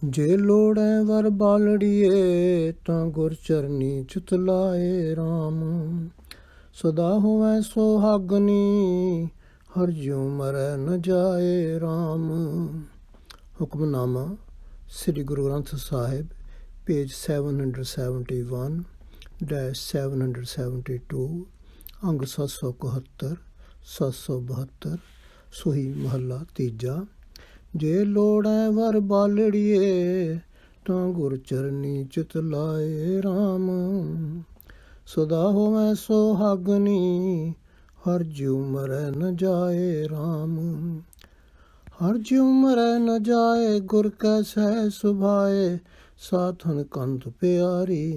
ਜੇ ਲੋੜੈ ਵਰ ਬਾਲੜੀਏ ਤਾਂ ਗੁਰ ਚਰਨੀ ਚਿਤ ਲਾਏ ਰਾਮ। ਸਦਾ ਹੋਵੈ ਸੁਹਾਗਨੀ ਹਰ ਜਿਉ ਮਰੈ ਨ ਜਾਏ ਰਾਮ। ਹੁਕਮਨਾਮਾ ਸ੍ਰੀ ਗੁਰੂ ਗ੍ਰੰਥ ਸਾਹਿਬ, page 771-772, ਅੰਗ 771 772, ਸੂਹੀ ਮਹੱਲਾ ਤੀਜਾ। ਜੇ ਲੋੜੈ ਵਰ ਬਾਲੜੀਏ ਤਾਂ ਗੁਰ ਚਰਨੀ ਚਿਤ ਲਾਏ ਰਾਮ। ਸਦਾ ਹੋਵੈ ਸੁਹਾਗਨੀ ਹਰ ਜਿਉ ਮਰੈ ਨ ਜਾਏ ਰਾਮ। ਹਰ ਜਿਉ ਮਰੈ ਨ ਜਾਏ ਗੁਰ ਕੈ ਸਹਿ ਸੁਭਾਏ, ਸਾਥਨ ਕੰਤ ਪਿਆਰੀ।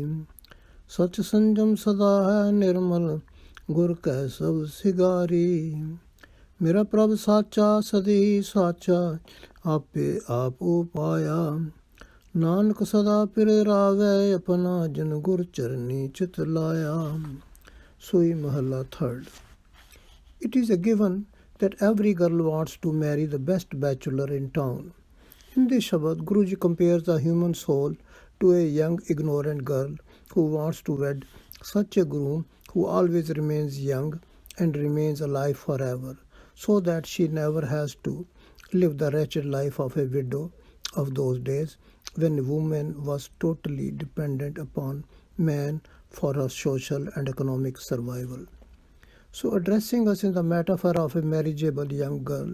ਸਚ ਸੰਜਮ ਸਦਾ ਹੈ ਨਿਰਮਲ ਗੁਰ ਕੈ ਸਭ ਸਿਗਾਰੀ। ਮੇਰਾ ਪ੍ਰਭ ਸਾਚਾ ਸਦੀ ਸਾਚਾ, ਆਪੇ ਆਪ ਉਪਾਇਆ। ਨਾਨਕ ਸਦਾ ਪਿਰ ਰਾਵੈ ਆਪਣਾ, ਜਨ ਗੁਰ ਚਰਨੀ ਚਿਤ ਲਾਇਆ। ਸੂਈ ਮਹੱਲਾ third. It is a given that every girl wants to marry the best bachelor in town. In this Shabad, Guruji compares the human soul to a young ignorant girl who wants to wed such a groom who always remains young and remains alive forever, so that she never has to live the wretched life of a widow of those days when woman was totally dependent upon man for her social and economic survival. So addressing us in the metaphor of a marriageable young girl,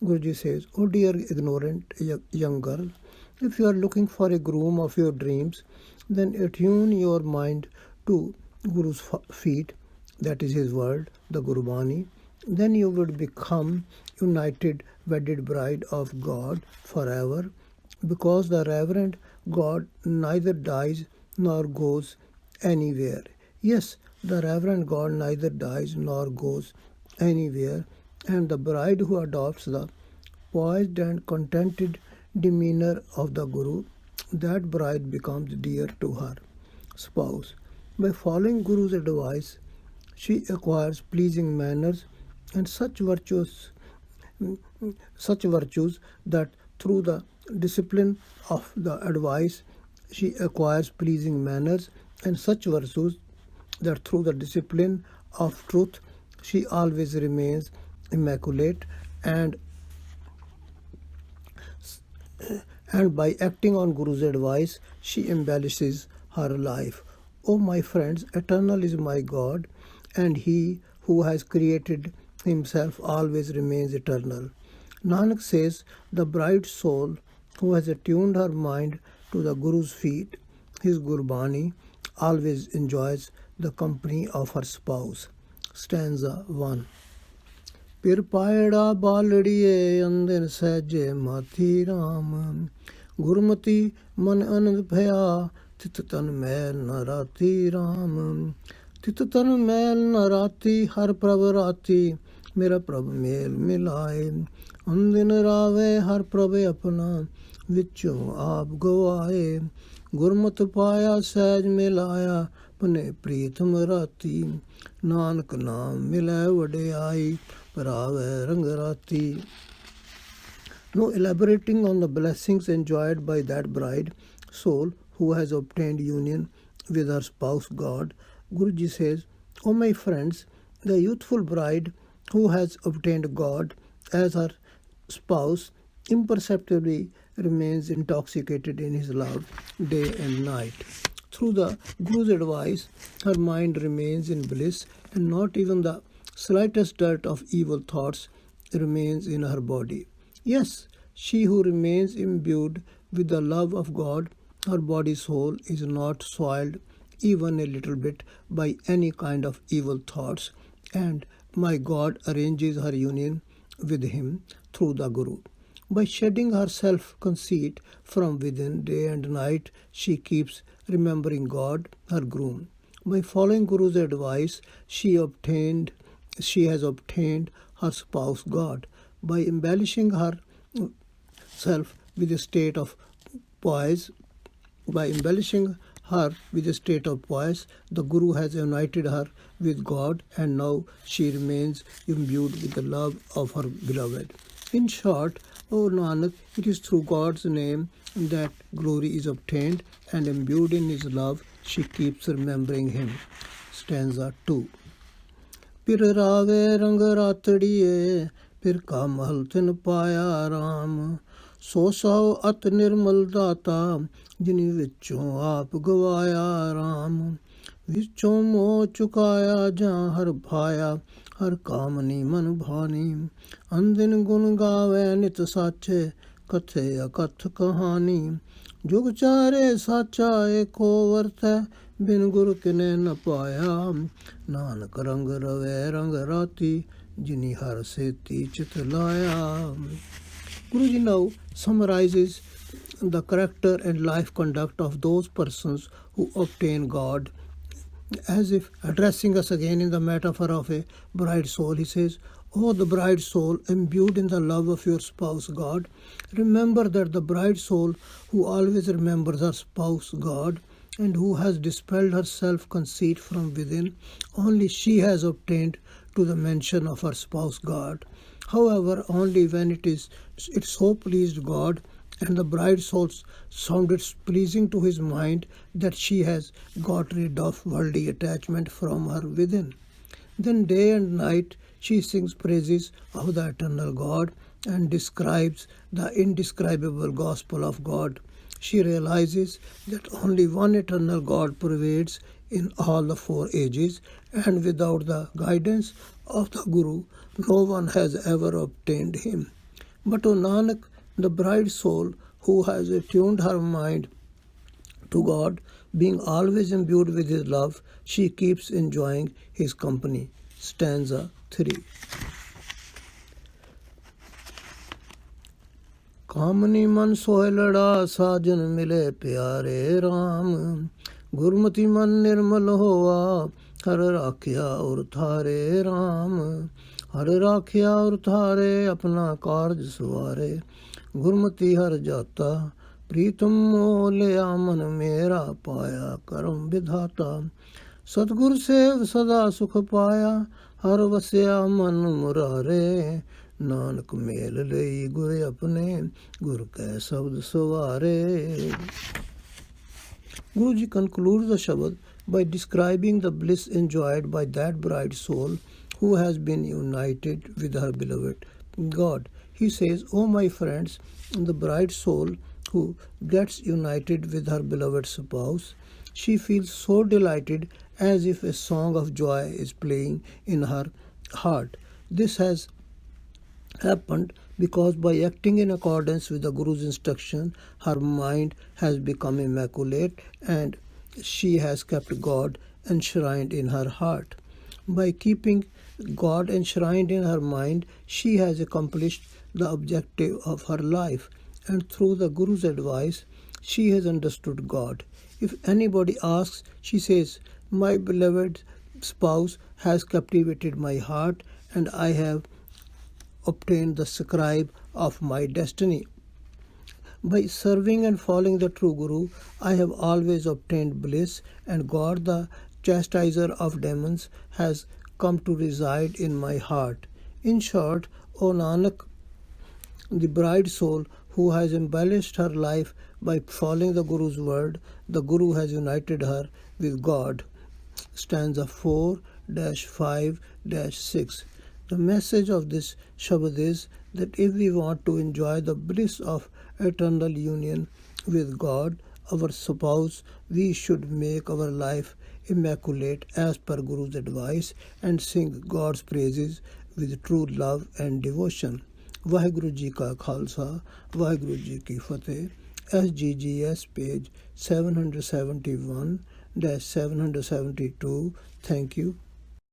Guruji says, "O dear ignorant young girl, if you are looking for a groom of your dreams, then attune your mind to Guru's feet, that is his word, the Gurbani. Then you would become united wedded bride of God forever, because the reverend God neither dies nor goes anywhere." Yes, the reverend God neither dies nor goes anywhere, and the bride who adopts the poised and contented demeanor of the Guru, that bride becomes dear to her spouse. By following Guru's advice, she acquires pleasing manners and such virtues that through the discipline of the advice she acquires pleasing manners and such virtues that through the discipline of truth she always remains immaculate, and by acting on Guru's advice she embellishes her life. O my friends, eternal is my God, and he who has created himself always remains eternal. Nanak says, the bride soul who has attuned her mind to the Guru's feet, his Gurbani, always enjoys the company of her spouse. Stanza 1. Pir paeda baladiye andin sahje mathi ram, Gurmati man anand phaya, tit tan mail na rati ram. Tit tan mail na rati, har prabh rati, mera prabh mel milaye. Andin rave har prabh apna, vichon aap gavaye. Gurmat paya sahj milaya, pune preetham rati. Nanak naam milay vadayai, parave rang rati. No elaborating on the blessings enjoyed by that bride soul who has obtained union with her spouse God, Guruji says, O my friends, the youthful bride who has obtained God as her spouse imperceptibly remains intoxicated in his love day and night. Through the Guru's advice, her mind remains in bliss, and not even the slightest dirt of evil thoughts remains in her body. Yes, she who remains imbued with the love of God, her body soul is not soiled even a little bit by any kind of evil thoughts, and my God arranges her union with him through the Guru. By shedding her self-conceit from within day and night, she keeps remembering God, her groom. By following Guru's advice, she has obtained her spouse God. By embellishing herself with a state of poise, the Guru has united her with God, and now she remains imbued with the love of her beloved. In short, O Nanak, it is through God's name that glory is obtained, and imbued in his love, she keeps remembering him. Stanza 2. Pir rave rang ratdiye, pir ka mahal tin paya Ram. So sao at nirmal data, jini vichon aap gavaya Ram. Vichon mo chukaya jahan har bhaya, har kamani man bhani. Andin gun gave nit sache, kathe akath kahani. Jug chare sacha eko varth, bin gur kine na paya. Nanak rang rave rang rati, jini har seti chitlaya. Guruji now summarizes the character and life conduct of those persons who obtain God. As if addressing us again in the metaphor of a bride soul, he says, O the bride soul, imbued in the love of your spouse God, remember that the bride soul who always remembers her spouse God and who has dispelled her self-conceit from within, only she has obtained to the mention of her spouse God. However, only when it so pleased God and the bride soul sounded pleasing to his mind that she has got rid of worldly attachment from her within. Then day and night she sings praises of the eternal God and describes the indescribable gospel of God. She realizes that only one eternal God pervades in all the 4 ages, and without the guidance of the Guru, no one has ever obtained him. But O Nanak, the bride soul who has attuned her mind to God, being always imbued with his love, she keeps enjoying his company. Stanza 3. कामनी मन सोए लड़ा साजन मिले प्यारे राम गुरमति मन निर्मल होआ हर राखिया और थारे राम हर राखिया और थारे अपना कार्य सवारे गुरमति हर जाता प्रीतम मोलिया मन मेरा पाया करम विधाता सतगुर सेव सदा सुख पाया हर वस्या मन मुरारे नानक मेल लई गुर अपने गुर कै शब्द सवारे. Guruji concludes the Shabad by describing the bliss enjoyed by that bride soul who has been united with her beloved God. He says, O my friends, the bride soul who gets united with her beloved spouse, she feels so delighted as if a song of joy is playing in her heart. This has happened because by acting in accordance with the Guru's instruction, her mind has become immaculate and she has kept God enshrined in her heart. By keeping God enshrined in her mind, she has accomplished the objective of her life, and through the Guru's advice, she has understood God. If anybody asks, she says, my beloved spouse has captivated my heart and I have obtained the scribe of my destiny. By serving and following the true Guru, I have always obtained bliss, and God, the chastiser of demons, has come to reside in my heart. In short, O Nanak, the bride soul who has embellished her life by following the Guru's word, the Guru has united her with God. Stanza 4-5-6. The message of this Shabad is that if we want to enjoy the bliss of eternal union with God, our spouse, we should make our life immaculate as per Guru's advice and sing God's praises with true love and devotion. Vaheguru Ji Ka Khalsa, Vaheguru Ji Ki Fateh. SGGS page 771-772. Thank you.